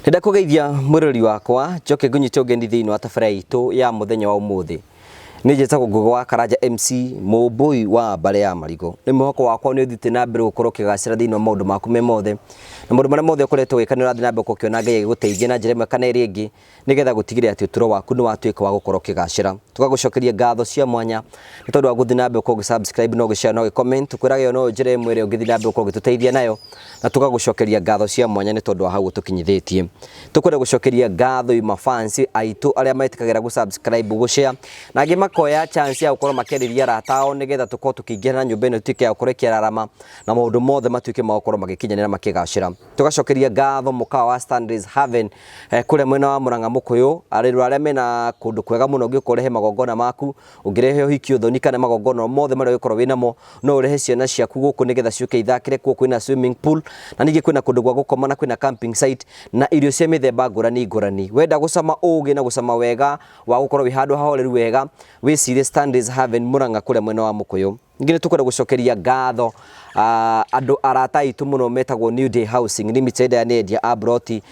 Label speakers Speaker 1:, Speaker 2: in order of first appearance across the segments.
Speaker 1: Henda kugeithia murori wakwa njoke ngunyite ugeni thiini wa tabara itu ya muthenya wa umuthi. Nijetago Ngugi wa Karanja MC Mumbui wa Mbare ya Marigo. Ni mwako wakwa ni uthite na mbere gukorwo kigacira thiini wa maundu maku me mothe. Na maundu maria mothe ukoretwo wikana urathi na mbere gukiona Ngai agiguteithia na njira imwe kana iri ingi nigetha gutigire ati uturo waku ni watuika wa gukorwo kigacira. Tugagucokeria ngatho cia mwanya ni tondu wa guthi na mbere gukorwo subscribe no gishare no comment tukwiraga yo no njira imwe iri ungithi na mbere gukorwo gituteithia nayo na tugagucokeria ngatho cia mwanya ni tondu wa hau tukinyithitie. Tukwenda gucokeria ngatho ima fans aitu aria maitikagira gu subscribe gushare na angi makoya chance ya gukorwo makiriria ratao nigetha tukorwo tukiingirana nyumba ino tuike ya gukorwo kiararama na maundu mothe matuike ma gukorwo magikinyanira makigacira. Tugacokeria ngatho mukawa wa Standards Haven kuria mwena wa Murang'a Mukuyu ariru aria mena kundu kwega muno ngikurehe magongona maku ungirehe uhiki uthoni kana magongona mothe maria ukorwo winamo no urehe ciana ciaku guku nigetha ciuke ithakire kuo kwina swimming pool na ningi kwina kundu gwa gukoma na kwina camping site na irio cia mithemba ngurani wenda gucama ugi na gucama wega wa gukorwo wi handu hahoreru wega wi Serious Standards Haven Murang'a kuria mwena wa Mukuyu. Ngine tukwenda gucokeria ngatho andu arata itu muno metagwo New Day Housing Limited ya endia abroti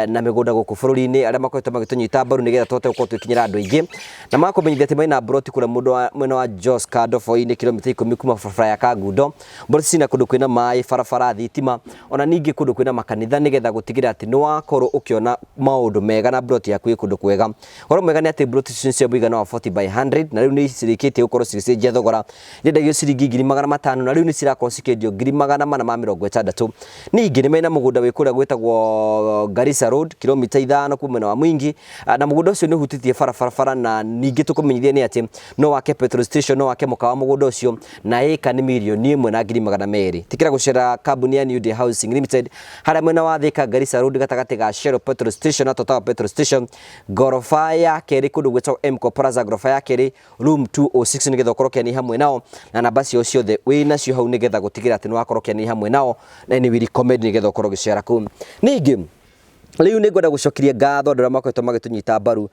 Speaker 1: na migunda guku bururi-ini aria makoretwo magitunyita mbaru nigetha tote gukorwo twikinyira andu aingi na makomenyithia ati maina abroti kuria mundu mwena wa Jos Kadofo-ini kilomita 10 kuma barabara ya Kagundo mbori cina kundu kwina mai barabara thitima ona ningi kundu kwina makanitha nigetha gutigira ati ni wakorwo ukiona maundu mega na abroti yaku kundu kwega. Horo mwega ni ati abroti cia muigana wa 40 by 100 na riu ni cirikite gukorwo cicenjia thogora ndagio ciringi 500 na riu ni cirakorwo cikendio 460. Ningi ni mena mugunda wi kuria gwetagwo Garissa Road kilomita 5 kuma na Mwingi na mugunda ucio ni hutitie barabara na ningi tukumenyithia ni ati no wake petrol station no wake mukawa mugunda ucio na eka ni milioni 1.200. Tikira gucera kambuni ya New Day Housing Limited haria mwena wa Thika Garissa Road gatagati ga Shell petrol station na Total petrol station gorofa ya keri kundu gwetagwo Mco Plaza gorofa ya keri room 206 nigetha ukorwo ni hamwe nao na namba cio ciothe wina cio hau nigetha gutigira ati ni wakorwo ni hamwe nao na ni we recommend nigetha ukorwo gicera ku. Ningi riu ni ngwenda gucokeria ngatho andu aria makoretwo magitunyita mbaru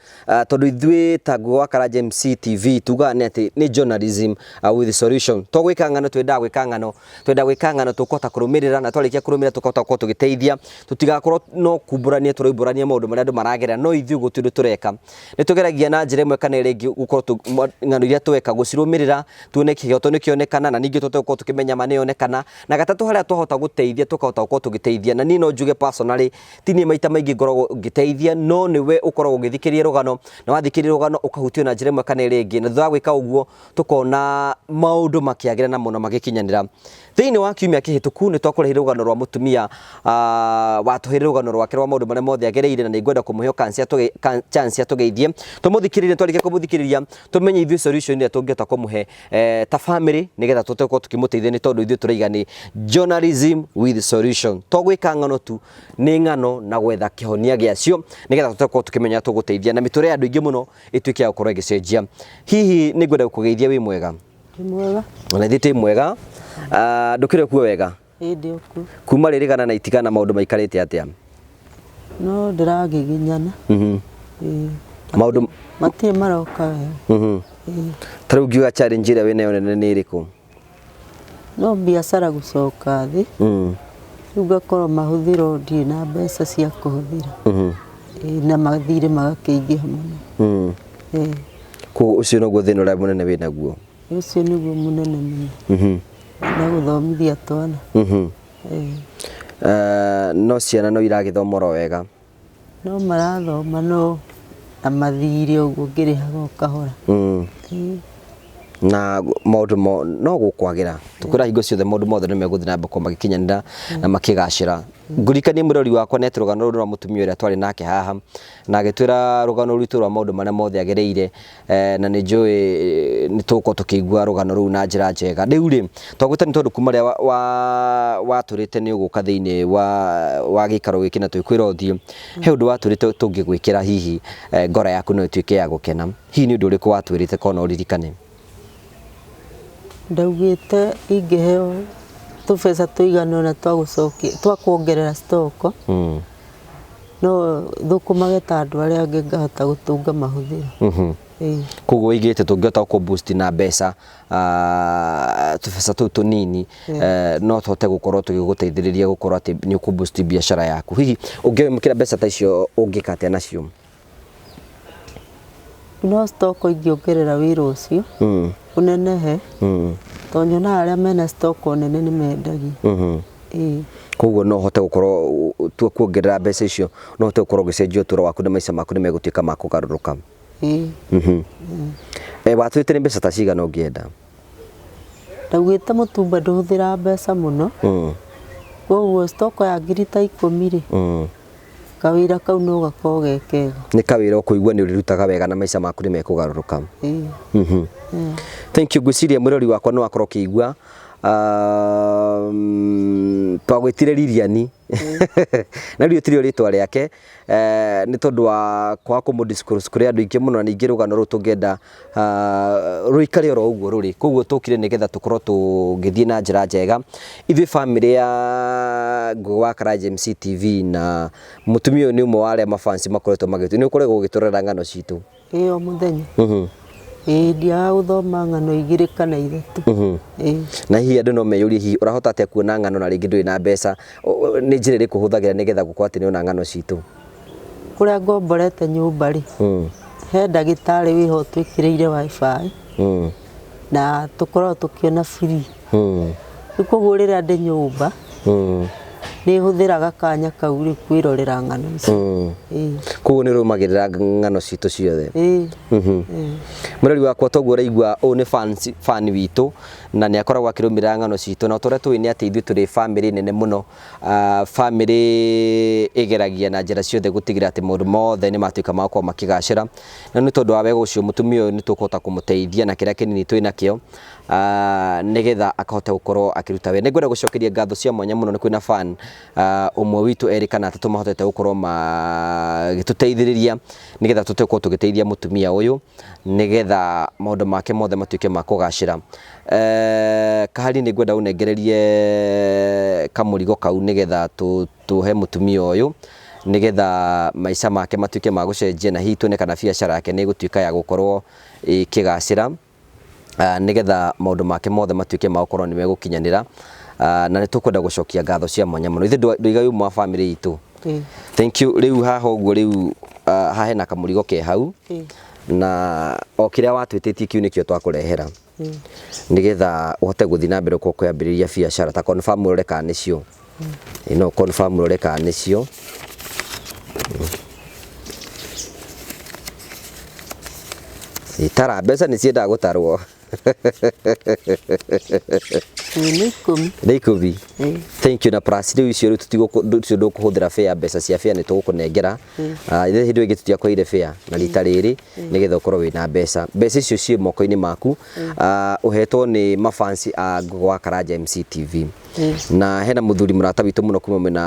Speaker 1: tondu ithui ta Ngugi wa Karanja MC TV tuga ni ati ni journalism with solution. To gwika ngano twenda gwika ngano tukota kurumirira na twarikia kurumira tukota gukorwo tugiteithia tutigakorwo no kumburania turaiburania maundu maria andu maragerera no ithui gutundu tureka ni tugeragia na njira imwe kana ringi gukorwo ngano iria tweka gucirumirira tuone kihoto ni kionekana na ningi tutokorwo tukimenya mane onekana na gatatu haria tuhota guteithia tukahota gukorwo tugiteithia na ni no njuge personally tini maita maingi ngoragwo ngiteithia no niwe ukoragwo ngithikiria rugano na wathikiria rugano ukahutio na njira imwe kana ringi na thutha gwika uguo tukona maundu makiagira na muno magikinyanira. Thiini wa kiumia kihituku ni twakurehe rugano rwa mutumia watuhere rugano rwake rwa maundu maria mothe agereire na ningwenda kumuhe chance atugeithie tumuthikiririe twarikia kumuthikiriria tumenye ithui solution ya tungeta kumuhe ta family nigetha tuteko tukimuteithia ni tondu ithui turaiga ni journalism with solution. Twagwika ngano tu ni ngano na gwetha kihonia giacio nigetha tuteko tukimenya tuguteithia na miture andu ingi muno ituike ya gukorwo igicenjia. Hihi ni ngwenda kugeithia wi mwega
Speaker 2: mwega
Speaker 1: ona thite mwega ndukire kuo wega
Speaker 2: ndio ku
Speaker 1: kuma ririgana na itigana maundu maikarite atia
Speaker 2: no ndiragiginyana
Speaker 1: maundu
Speaker 2: matie maroka
Speaker 1: tariu ngiuga challenge ira wina yone ni iriku
Speaker 2: no biashara gucoka thi ugakorwo mahuthiro ndie na mbeca cia kuhuthira na mathire magakiingiha muno
Speaker 1: ku ucio no guthina ura munene wina guo
Speaker 2: ucio niguo munene muno na guthomithia twana
Speaker 1: no ciana no iragithomora wega
Speaker 2: no marathoma no na mathire uguo ngirihaga ukahora
Speaker 1: na maundu no gukwagira tukura hingo ciothe maundu mothe ni meguthi na mbako magikinyanira na makigacira. Ngurikani murori wakwa neti rugano rwa mutumia uria twari nake haha na agitwira rugano rwitu rwa maundu maria mothe agereire na ni njui ni tuko tukigua rugano ru na njira njega. Riu ri twagwita ni tondu kuma ria waturite ni uguka thiini wa gikaro giki na twikwira uthii he undu waturite tungigwikira hihi ngora yaku no ituike ya gukena. Hihi ni undu uriku watwirite kona uririkane?
Speaker 2: Ndaugite ingiheo tubesa tuigana na twakuongerera stoko no thukumage ta andu aria angi ngahota gutunga mahuthiro
Speaker 1: koguo igite tungihota ku boost na mbeca tubesa tu tunini no tuhote gukorwo tugiguteithiriria gukorwo ati ni ku boost biashara yaku hihi ungimukira mbeca ta icio ungikate nacio
Speaker 2: no stock ingiongerera wira ucio unenehe tonyo na aria mena stock nene ni mendagia
Speaker 1: koguo no hote gukorwo tu kuongerera mbeca icio no hote gukorwo gicenjia uturo waku na maica maku ni megutuika ma kugaruruka watwite ni mbeca ta cigana ungienda
Speaker 2: ndagwite mutumba nduhuthira mbeca muno koguo stock ya ngiri ta 10 ri kawira kau no gakorwo gekega
Speaker 1: ni kawira ukuigua ni urirutaga wega na maica maku ni mekugaruruka thank you gwiciria mwirori wakwa no akorwo kiigua twagwitire Lilian na rio tirio ritwa riake ni tondu wa kwa kumudiscourse kuri andu ingi muno na ningi rugano ru tungenda ruikare oro uguo ruri koguo tukire nigetha tukorwo tugithie na njira njega ithui family ya Ngugi wa Karanja MC TV na mutumia ni umwe wa aria mafansi makoretwo magitu ni ukorego gitorera ngano citu
Speaker 2: o muthenya ndia uthoma ngano igiri kana ithatu
Speaker 1: na hihi andu no meyuri hihi urahota atia kuona ngano na ringi ndui na mbeca ni njira ri kuhuthagira nigetha gukorwo ati ni ona ngano citu
Speaker 2: kuria ngomborete nyumba ri he ndagitari wiho twikireire wifi na tukorwo tukiona free ikugurira ndi nyumba ni huthiraga kanya kau ri kwirorera ngano ici
Speaker 1: koguo ni rumagirira ngano citu ciothe murori wakwa toguo uraigua o ni fan witu na ni akoragwo akirumira ngano citu na tore tu ni ati ithu turi family nene muno family igeragia na njira ciothe gutigira ati maundu mothe ni matuika makwa makigacira na ni tondu wa wega ucio mutumia ni tukuhota kumuteithia na kiria kinini twina kio nigetha akahota gukorwo akiruta we ningwenda gucokeria ngatho cia mwanya muno ni kwina fan umwe witu erikana atatu mahotete gukorwo magituteithiriria nigetha tutekwo tugiteithia mutumia uyu nigetha maundu make mothe matuike makugacira kahari ni ngwenda unengererie kamurigo kau nigetha tuhe mutumia uyu nigetha maica make matuike magucenjia na hihi tuone kana biacara yake ni gutuika ya gukorwo ikigacira nigetha maundu make mothe matuike magukorwo ni megukinyanira na ni tukwenda gucokia ngatho cia mwanya muno ithe nduiga yu mwa family itu thank you riu haha uguo riu hahe na kamurigo ke hau na o kiria watwititie kiu nikio twakurehera nigetha uhote guthii na mbere kwambiriria biacara ta confirm ureka nicio no confirm ureka nicio itara mbeca ni ciendaga gutarwo Nikubi thank you na plus riu icio riu tutigo ndukuhuthira fare mbeca cia fare ni tugukunengera ithe hindu ingi tutia kwa ile fare na rita riri nigetha ukorwo wina mbeca icio cie moko-ini maku uhetwo ni mafansi a Ngugi wa Karanja MC TV na hena muthuri murata witu muno kuma mwena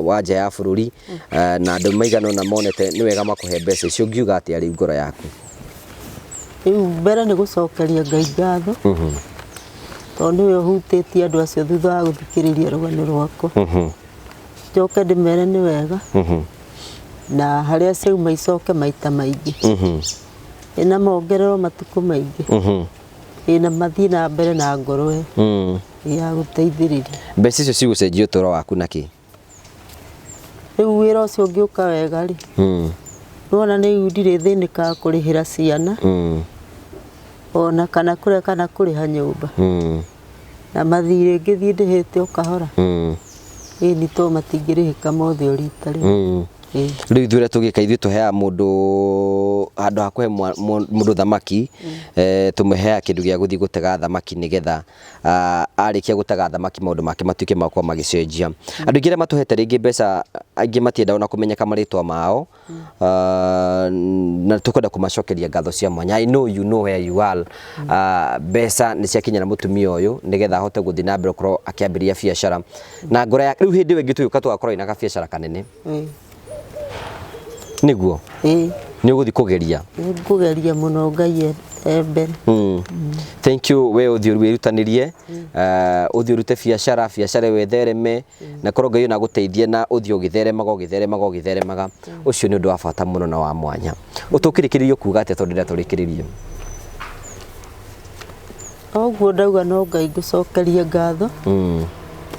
Speaker 1: wa nja ya bururi na andu maigano na monete ni wega makuhe mbeca icio ngiuga ati ari ngoro yaku
Speaker 2: mbere ni gucokeria Ngai ngatho tondu we hutitie andu acio thutha wa guthikiriria rugano rwako njoke ndimere ni wega na haria ciauma icoke maita maingi ina mongerero matuku maingi ina mathii na mbere na ngoro ya guteithiriria
Speaker 1: mbeca icio cigucenjia uturo waku naki
Speaker 2: riu wira ucio ngiuka wega ri nona ni ndire thinika kurihira ciana ona kana kuriha nyumba na mathire ngithie ndihite ukahora ni to matingirihika mothe urita riu
Speaker 1: riu thura tugika ithu tuhea mundu andu hakuhe mundu thamaki tumehea kindu gia guthii gutega thamaki nigetha arikia gutega thamaki maundu make matuike makwa magicenjia andu ingi matuhete ringi mbeca aingi matienda ona kumenyeka maritwa mao na tukwenda kumacokeria ngatho cia mwanya I know you know where you are mbeca ni ciakinyana mutumia uyu nigetha ahote guthii na mbere korwo akiambiria biacara na ngora ya riu hindi wengi tuyuka tugakorwo ina ka biacara kanene niguo ni uguthi kugeria
Speaker 2: muno Ngai mbere.
Speaker 1: Thank you we uthi wirutanirie uthi urute biacara wethereme na koroga iyo na guteithie na uthi ugitheremaga ucio ni undu wa bata muno na wa mwanya utukirikiririo kuga ate tondu nda turikiririo
Speaker 2: oguo ndauga no Ngai ngucokerie ngatho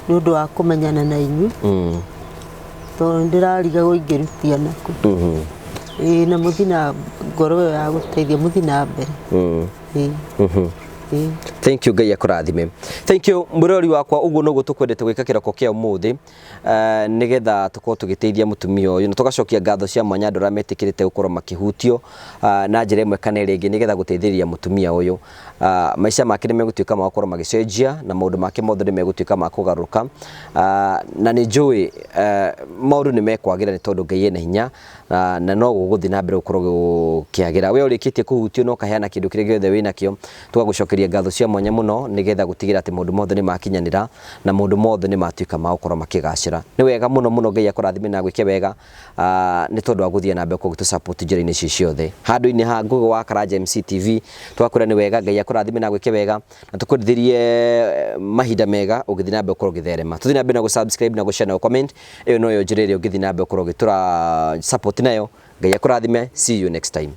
Speaker 2: ni undu wa kumenyana na inyu tondu ndirariga guingirutia naku na muthina ngoro ya guteithia muthina mbere
Speaker 1: Thank you Ngai akurathime. Thank you murori wakwa uguo no gutukwendete gwika kiroko kia umuthi nigetha tukorwo tugiteithia mutumia uyu na tugacokia ngatho cia mwanya ndora metikirite gukorwo makihutio na njira imwe kana ringi nigetha guteithĩrĩria mutumia uyu maisha make nimegutuika makorwo magicenjia na maundu make mothe nimegutuika makugaruka na ni njui maundu nimekwagira ni tondu Ngai ena hinya na no guguthi na mbere gukorwo gukiagira we urikitie kuhutio no kaheana kindu kire giothe wina kio tugagucokeria ngatho cia mwanya muno nigetha gutigira ati maundu mothe nimakinyanira na maundu mothe nimatuika magukorwo makigacira ni wega muno Ngai akurathime na gwike wega ni tondu wa guthia na mbere kugitu support njira-ini ici ciothe handu-ini ha Ngugi wa Karanja MC TV twakwira ni wega Ngai akurathime na gwike wega na tukwendithirie mahinda mega ugithi na mbere gukorwo githerema tuthi na mbere na gusubscribe na gushare na comment iyo no yo njira iria ugithi na mbere gukorwo gitura support nayo Ngai akurathime see you next time.